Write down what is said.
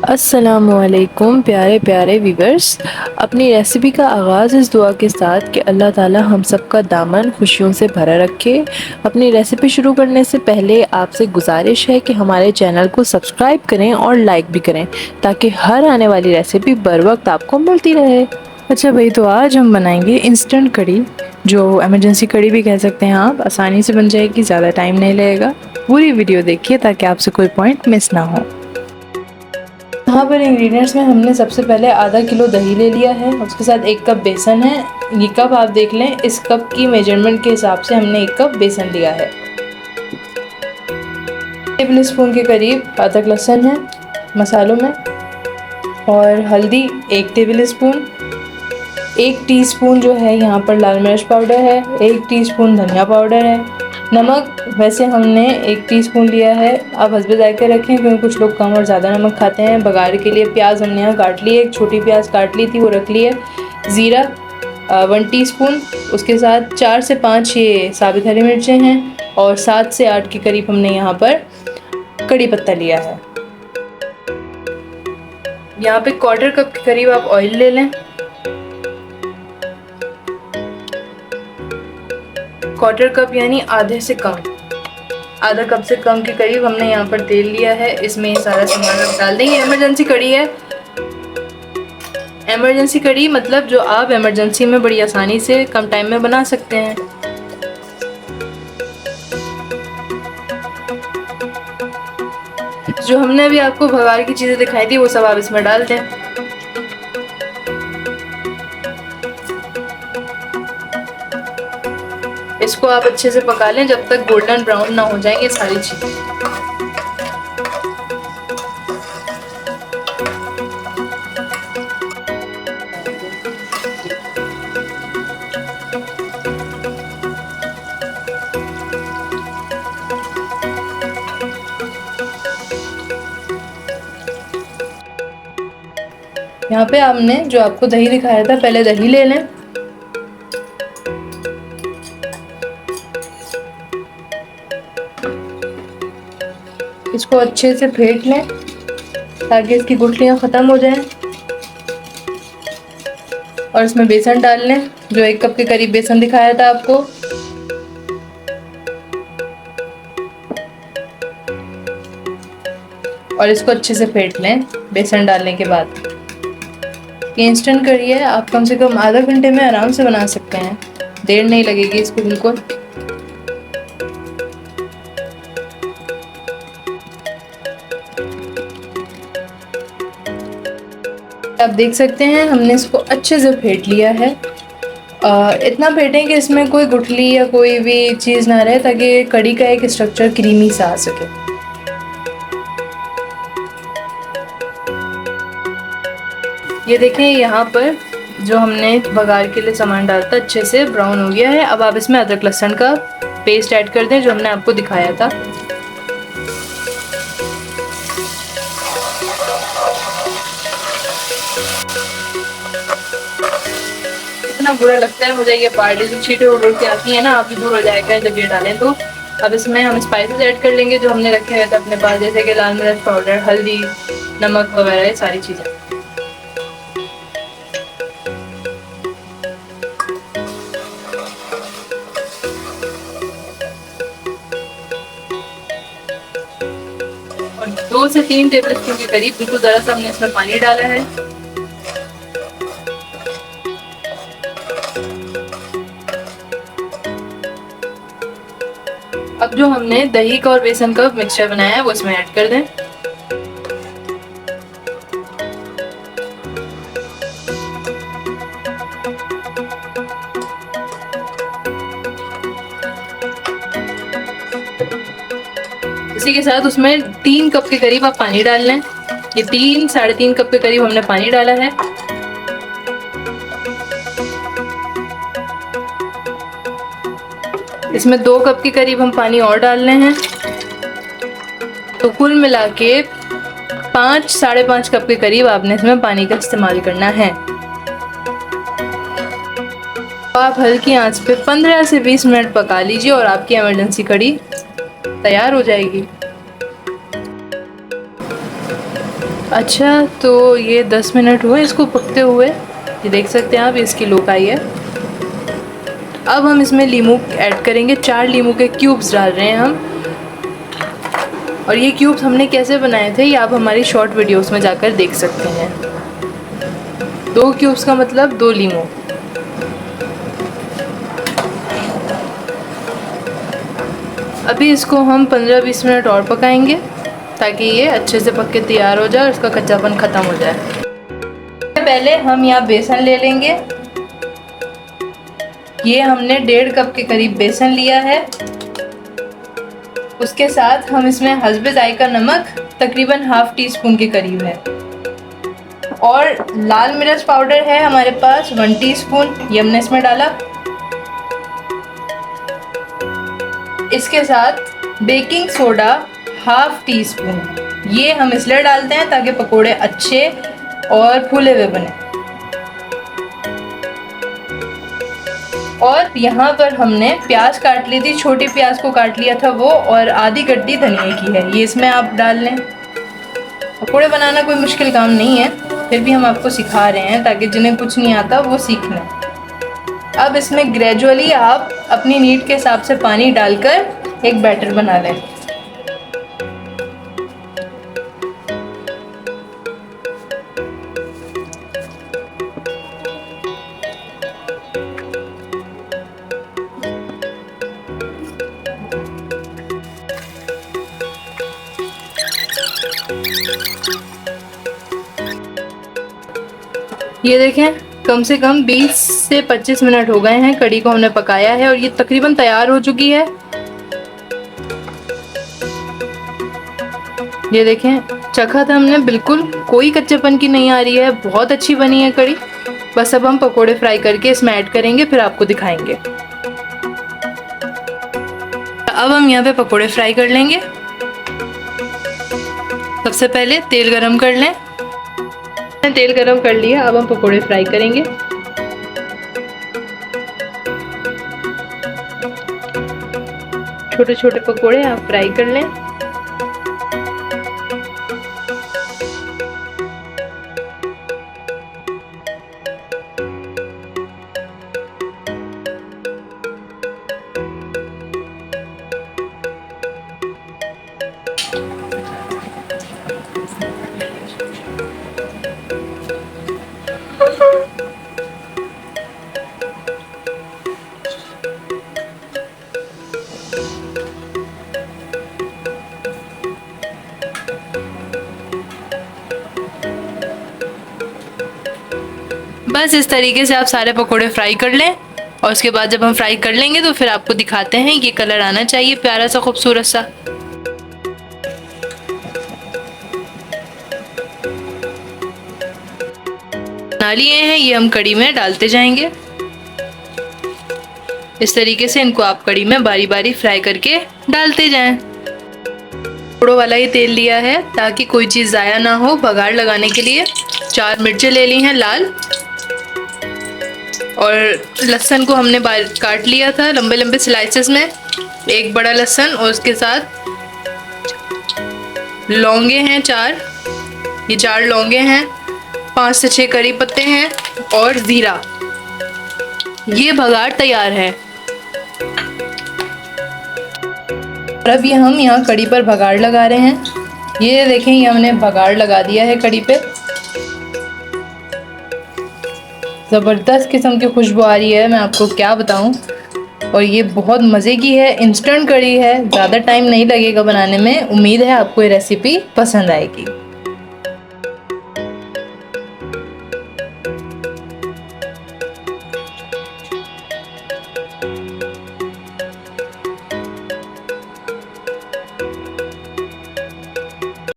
अस्सलामुअलैकुम प्यारे प्यारे व्यूवर्स। अपनी रेसिपी का आगाज़ इस दुआ के साथ कि अल्लाह ताला हम सब का दामन खुशियों से भरा रखे। अपनी रेसिपी शुरू करने से पहले आपसे गुजारिश है कि हमारे चैनल को सब्सक्राइब करें और लाइक भी करें ताकि हर आने वाली रेसिपी बर वक्त आपको मिलती रहे। अच्छा भाई, तो आज हम बनाएंगे इंस्टेंट कड़ी, जो एमरजेंसी कड़ी भी कह सकते हैं आप। आसानी से बन जाएगी, ज़्यादा टाइम नहीं लगेगा। पूरी वीडियो देखिए ताकि आपसे कोई पॉइंट मिस ना हो। यहाँ पर इंग्रेडिएंट्स में हमने सबसे पहले आधा किलो दही ले लिया है, उसके साथ 1 कप बेसन है। ये कप आप देख लें, इस कप की मेजरमेंट के हिसाब से हमने 1 कप बेसन लिया है। टेबल स्पून के करीब अदरक लहसुन है मसालों में, और हल्दी 1 टेबल स्पून, 1 टीस्पून जो है यहाँ पर लाल मिर्च पाउडर है, 1 टीस्पून धनिया पाउडर है। नमक वैसे हमने 1 टीस्पून लिया है, आप हस्बे जायके रखें क्योंकि कुछ लोग कम और ज़्यादा नमक खाते हैं। बघार के लिए प्याज हमने यहाँ काट ली है, 1 छोटी प्याज काट ली थी वो रख ली है। ज़ीरा 1 टीस्पून, उसके साथ 4 से 5 ये साबित हरी मिर्चें हैं, और 7 से 8 के करीब हमने यहाँ पर कड़ी पत्ता लिया है। यहाँ पे 1/4 कप के करीब आप ऑयल ले लें, 1/4 कप यानी आधे से कम, आधा कप से कम के करीब हमने यहाँ पर तेल लिया है। इसमें ये सारा सामान आप डाल देंगे। इमरजेंसी कड़ी है, इमरजेंसी कड़ी मतलब जो आप इमरजेंसी में बड़ी आसानी से कम टाइम में बना सकते हैं। जो हमने अभी आपको भगार की चीज़ें दिखाई थी वो सब आप इसमें डाल दें। इसको आप अच्छे से पका लें जब तक गोल्डन ब्राउन ना हो जाए ये सारी चीज़ें। यहाँ पे आपने जो आपको दही दिखाया था, पहले दही ले लें, इसको अच्छे से फेंट लें ताकि इसकी गुठलियाँ ख़त्म हो जाएं, और इसमें बेसन डाल लें, जो 1 कप के करीब बेसन दिखाया था आपको। और इसको अच्छे से फेंट लें बेसन डालने के बाद। ये इंस्टेंट कड़ी है, आप कम से कम आधा घंटे में आराम से बना सकते हैं, देर नहीं लगेगी इसको बिल्कुल। आप देख सकते हैं हमने इसको अच्छे से फेंट लिया है। इतना फेंटें कि इसमें कोई गुठली या कोई भी चीज़ ना रहे, ताकि कड़ी का एक स्ट्रक्चर क्रीमी सा आ सके। ये देखें, यहाँ पर जो हमने बघार के लिए सामान डाला था अच्छे से ब्राउन हो गया है। अब आप इसमें अदरक लहसुन का पेस्ट ऐड कर दें जो हमने आपको दिखाया था। इतना बुरा लगता है मुझे ये पार्टी जो छींटे उड़ के आती है ना, आप भी दूर हो जाएगा जब ये डालें तो। अब इसमें हम स्पाइसेस ऐड कर लेंगे जो हमने रखे हुए थे अपने पास, जैसे कि लाल मिर्च पाउडर, हल्दी, नमक वगैरह, ये सारी चीज़ें। और 2 से 3 टेबल स्पून के करीब बिल्कुल ज़रा सा हमने इसमें पानी डाला है। अब जो हमने दही का और बेसन का मिक्सचर बनाया है वो इसमें ऐड कर दें। इसी के साथ उसमें 3 कप के करीब आप पानी डाल लें। ये 3-3.5 कप के करीब हमने पानी डाला है। इसमें 2 कप के करीब हम पानी और डाल रहे हैं, तो कुल मिला के 5-5.5 कप के करीब आपने इसमें पानी का इस्तेमाल करना है। आप हल्की आंच पे 15 से 20 मिनट पका लीजिए और आपकी इमरजेंसी कड़ी तैयार हो जाएगी। अच्छा, तो ये 10 मिनट हुए इसको पकते हुए। ये देख सकते हैं आप, इसकी लुक आई है। अब हम इसमें लीमू ऐड करेंगे। 4 लीमू के क्यूब्स डाल रहे हैं हम। और ये क्यूब्स हमने कैसे बनाए थे ये आप हमारी शॉर्ट वीडियोस में जाकर देख सकते हैं। 2 क्यूब्स का मतलब 2 लीमू। अभी इसको हम 15-20 मिनट और पकाएंगे ताकि ये अच्छे से पक के तैयार हो जाए और इसका कच्चापन ख़त्म हो जाए। पहले हम यहाँ बेसन ले लेंगे। ये हमने 1.5 कप के करीब बेसन लिया है। उसके साथ हम इसमें हस्बे जायका नमक तकरीबन ½ टीस्पून के करीब है। और लाल मिर्च पाउडर है हमारे पास 1 टीस्पून, ये हमने इसमें डाला। इसके साथ बेकिंग सोडा ½ टीस्पून, ये हम इसलिए डालते हैं ताकि पकोड़े अच्छे और फूले हुए बने। और यहाँ पर हमने प्याज काट ली थी, छोटी प्याज को काट लिया था वो, और आधी गड्डी धनिया की है, ये इसमें आप डाल लें। पकोड़े बनाना कोई मुश्किल काम नहीं है, फिर भी हम आपको सिखा रहे हैं ताकि जिन्हें कुछ नहीं आता वो सीख लें। अब इसमें ग्रेजुअली आप अपनी नीड के हिसाब से पानी डालकर एक बैटर बना लें। ये देखें, कम से कम 20 से 25 मिनट हो गए हैं कड़ी को हमने पकाया है और ये तकरीबन तैयार हो चुकी है। ये देखें, चखा था हमने, बिल्कुल कोई कच्चेपन की नहीं आ रही है, बहुत अच्छी बनी है कड़ी। बस अब हम पकोड़े फ्राई करके इसमें ऐड करेंगे, फिर आपको दिखाएंगे। अब हम यहाँ पे पकोड़े फ्राई कर लेंगे। सबसे पहले तेल गरम कर लें। तेल गरम कर लिया, अब हम पकोड़े फ्राई करेंगे। छोटे छोटे पकोड़े आप फ्राई कर लें। बस इस तरीके से आप सारे पकोड़े फ्राई कर लें और उसके बाद जब हम फ्राई कर लेंगे तो फिर आपको दिखाते हैं। ये कलर आना चाहिए प्यारा सा, खूबसूरत सा। बना लिए हैं, ये हम कड़ी में डालते जाएंगे। इस तरीके से इनको आप कड़ी में बारी बारी फ्राई करके डालते जाएं। पकोड़ों वाला ही तेल लिया है ताकि कोई चीज़ ज़ाया ना हो। बघार लगाने के लिए 4 मिर्चें ले ली हैं लाल, और लहसुन को हमने काट लिया था लंबे लंबे स्लाइसेस में, 1 बड़ा लहसुन, और उसके साथ लौंगे हैं 4, ये 4 लौंगे हैं, 5 से 6 करी पत्ते हैं और ज़ीरा। ये बघार तैयार है। और अब ये हम यहाँ कड़ी पर बघार लगा रहे हैं। ये देखें, ये हमने बघार लगा दिया है कड़ी पे। ज़बरदस्त किस्म की खुशबू आ रही है, मैं आपको क्या बताऊं। और ये बहुत मज़े की है, इंस्टेंट कड़ी है, ज़्यादा टाइम नहीं लगेगा बनाने में। उम्मीद है आपको ये रेसिपी पसंद आएगी।